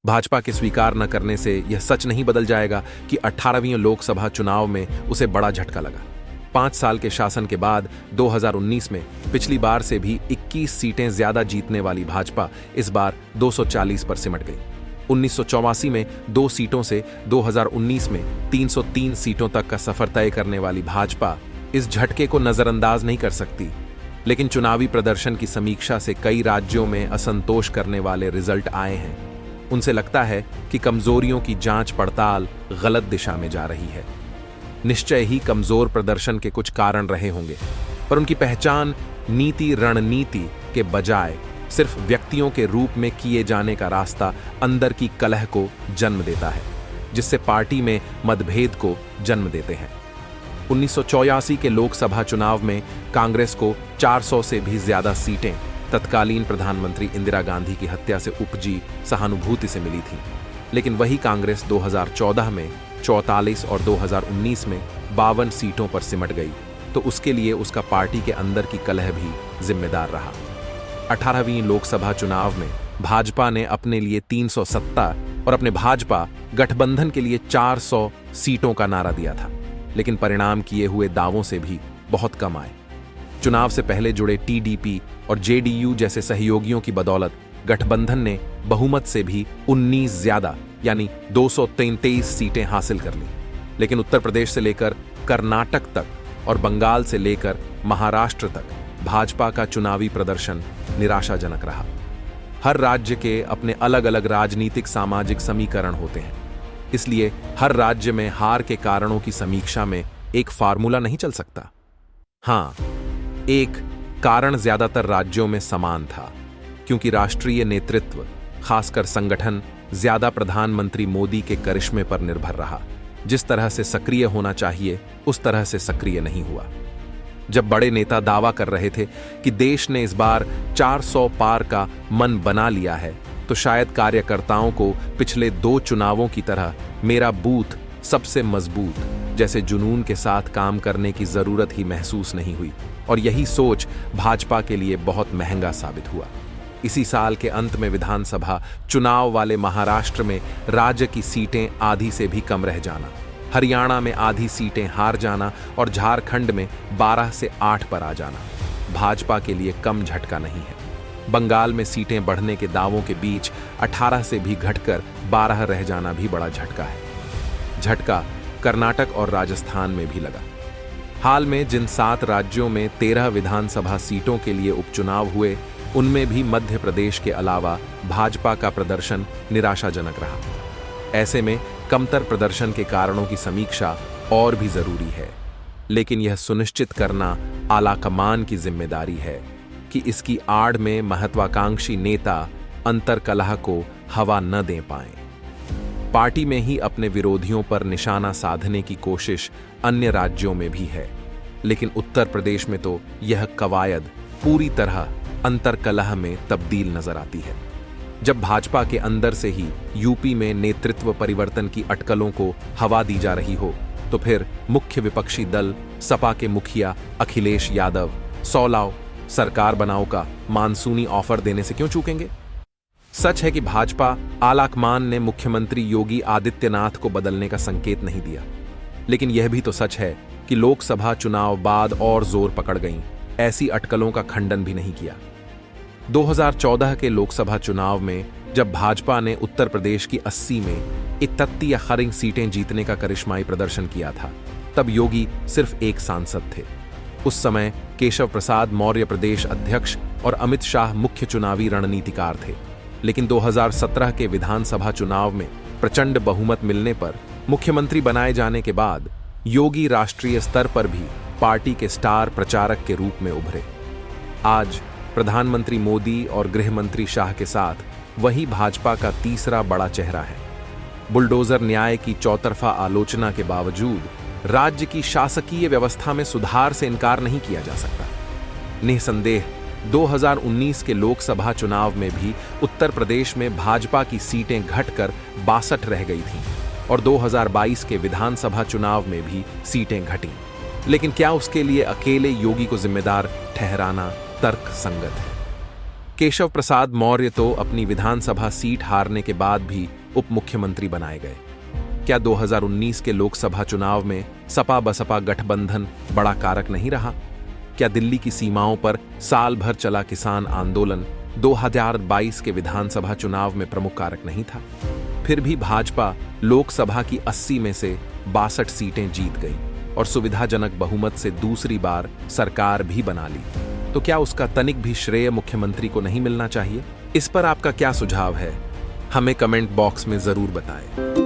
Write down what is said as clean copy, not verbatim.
भाजपा के स्वीकार न करने से यह सच नहीं बदल जाएगा कि 18वीं लोकसभा चुनाव में उसे बड़ा झटका लगा। 5 साल के शासन के बाद 2019 में पिछली बार से भी 21 सीटें ज्यादा जीतने वाली भाजपा इस बार 240 पर सिमट गई। 1984 में 2 सीटों से 2019 में 303 सीटों तक का सफर तय करने वाली भाजपा इस झटके को नजरअंदाज नहीं कर सकती। लेकिन चुनावी प्रदर्शन की समीक्षा से कई राज्यों में असंतोष करने वाले रिजल्ट आए हैं। उनसे लगता है कि कमजोरियों की जांच पड़ताल गलत दिशा में जा रही है। निश्चय ही कमजोर प्रदर्शन के कुछ कारण रहे होंगे, पर उनकी पहचान नीति रणनीति के बजाय सिर्फ व्यक्तियों के रूप में किए जाने का रास्ता अंदर की कलह को जन्म देता है, जिससे पार्टी में मतभेद को जन्म देते हैं। 1984 के लोकसभा चुनाव में कांग्रेस को 400 से भी ज्यादा सीटें तत्कालीन प्रधानमंत्री इंदिरा गांधी की हत्या से उपजी सहानुभूति से मिली थी। लेकिन वही कांग्रेस 2014 में 44 और 2019 में 52 सीटों पर सिमट गई, तो उसके लिए उसका पार्टी के अंदर की कलह भी जिम्मेदार रहा। 18वीं लोकसभा चुनाव में भाजपा ने अपने लिए 370 और अपने भाजपा गठबंधन के लिए 400 सीटों का नारा दिया था, लेकिन परिणाम किए हुए दावों से भी बहुत कम आए। चुनाव से पहले जुड़े टीडीपी और जेडीयू जैसे सहयोगियों की बदौलत गठबंधन ने बहुमत से भी 19 ज्यादा यानी 233 सीटें हासिल कर ली। लेकिन उत्तर प्रदेश से लेकर कर्नाटक तक और बंगाल से लेकर महाराष्ट्र तक भाजपा का चुनावी प्रदर्शन निराशाजनक रहा। हर राज्य के अपने अलग अलग राजनीतिक सामाजिक समीकरण होते हैं, इसलिए हर राज्य में हार के कारणों की समीक्षा में एक फार्मूला नहीं चल सकता। हां, एक कारण ज्यादातर राज्यों में समान था, क्योंकि राष्ट्रीय नेतृत्व, खासकर संगठन, ज्यादा प्रधानमंत्री मोदी के करिश्मे पर निर्भर रहा। जिस तरह से सक्रिय होना चाहिए उस तरह से सक्रिय नहीं हुआ। जब बड़े नेता दावा कर रहे थे कि देश ने इस बार 400 पार का मन बना लिया है, तो शायद कार्यकर्ताओं को पिछले 2 चुनावों की तरह मेरा बूथ सबसे मजबूत जैसे जुनून के साथ काम करने की जरूरत ही महसूस नहीं हुई, और यही सोच भाजपा के लिए बहुत महंगा साबित हुआ। इसी साल के अंत में विधानसभा चुनाव वाले महाराष्ट्र में राज्य की सीटें आधी से भी कम रह जाना, हरियाणा में आधी सीटें हार जाना और झारखंड में 12 से 8 पर आ जाना भाजपा के लिए कम झटका नहीं है। बंगाल में सीटें बढ़ने के दावों के बीच 18 से भी घटकर 12 रह जाना भी बड़ा झटका है। झटका कर्नाटक और राजस्थान में भी लगा। हाल में जिन 7 राज्यों में 13 विधानसभा सीटों के लिए उपचुनाव हुए, उनमें भी मध्य प्रदेश के अलावा भाजपा का प्रदर्शन निराशाजनक रहा। ऐसे में कमतर प्रदर्शन के कारणों की समीक्षा और भी जरूरी है, लेकिन यह सुनिश्चित करना आलाकमान की जिम्मेदारी है कि इसकी आड़ में महत्वाकांक्षी नेता अंतर्कलह को हवा न दे पाएं। पार्टी में ही अपने विरोधियों पर निशाना साधने की कोशिश अन्य राज्यों में भी है, लेकिन उत्तर प्रदेश में तो यह कवायद पूरी तरह अंतर्कलह में तब्दील नजर आती है। जब भाजपा के अंदर से ही यूपी में नेतृत्व परिवर्तन की अटकलों को हवा दी जा रही हो, तो फिर मुख्य विपक्षी दल सपा के मुखिया अखिलेश यादव 100 लाओ सरकार बनाओ का मानसूनी ऑफर देने से क्यों चूकेंगे? सच है कि भाजपा आलाकमान ने मुख्यमंत्री योगी आदित्यनाथ को बदलने का संकेत नहीं दिया, लेकिन यह भी तो सच है कि लोकसभा चुनाव बाद और जोर पकड़ गईं, ऐसी अटकलों का खंडन भी नहीं किया। 2014 के लोकसभा चुनाव में जब भाजपा ने उत्तर प्रदेश की 80 में 31 या खरिंग सीटें जीतने का करिश्माई प्रदर्शन किया था, तब योगी सिर्फ एक सांसद थे। उस समय केशव प्रसाद मौर्य प्रदेश अध्यक्ष और अमित शाह मुख्य चुनावी रणनीतिकार थे। लेकिन 2017 के विधानसभा चुनाव में प्रचंड बहुमत मिलने पर मुख्यमंत्री बनाए जाने के बाद योगी राष्ट्रीय स्तर पर भी पार्टी के स्टार प्रचारक के रूप में उभरे। आज प्रधानमंत्री मोदी और गृह मंत्री शाह के साथ वही भाजपा का तीसरा बड़ा चेहरा है। बुलडोजर न्याय की चौतरफा आलोचना के बावजूद राज्य की शासकीय व्यवस्था में सुधार से इनकार नहीं किया जा सकता। निसंदेह 2019 के लोकसभा चुनाव में भी उत्तर प्रदेश में भाजपा की सीटें घटकर 62 रह गई थीं और 2022 के विधानसभा चुनाव में भी सीटें घटीं। लेकिन क्या उसके लिए अकेले योगी को जिम्मेदार ठहराना तर्क संगत है? केशव प्रसाद मौर्य तो अपनी विधानसभा सीट हारने के बाद भी उप मुख्यमंत्री बनाए गए। क्या 2019 के लोकसभा चुनाव में सपा बसपा गठबंधन बड़ा कारक नहीं रहा? क्या दिल्ली की सीमाओं पर साल भर चला किसान आंदोलन 2022 के विधानसभा चुनाव में प्रमुख कारक नहीं था? फिर भी भाजपा लोकसभा की 80 में से 62 सीटें जीत गई और सुविधाजनक बहुमत से दूसरी बार सरकार भी बना ली। तो क्या उसका तनिक भी श्रेय मुख्यमंत्री को नहीं मिलना चाहिए? इस पर आपका क्या सुझाव है? हमें कमेंट बॉक्स में जरूर बताएं।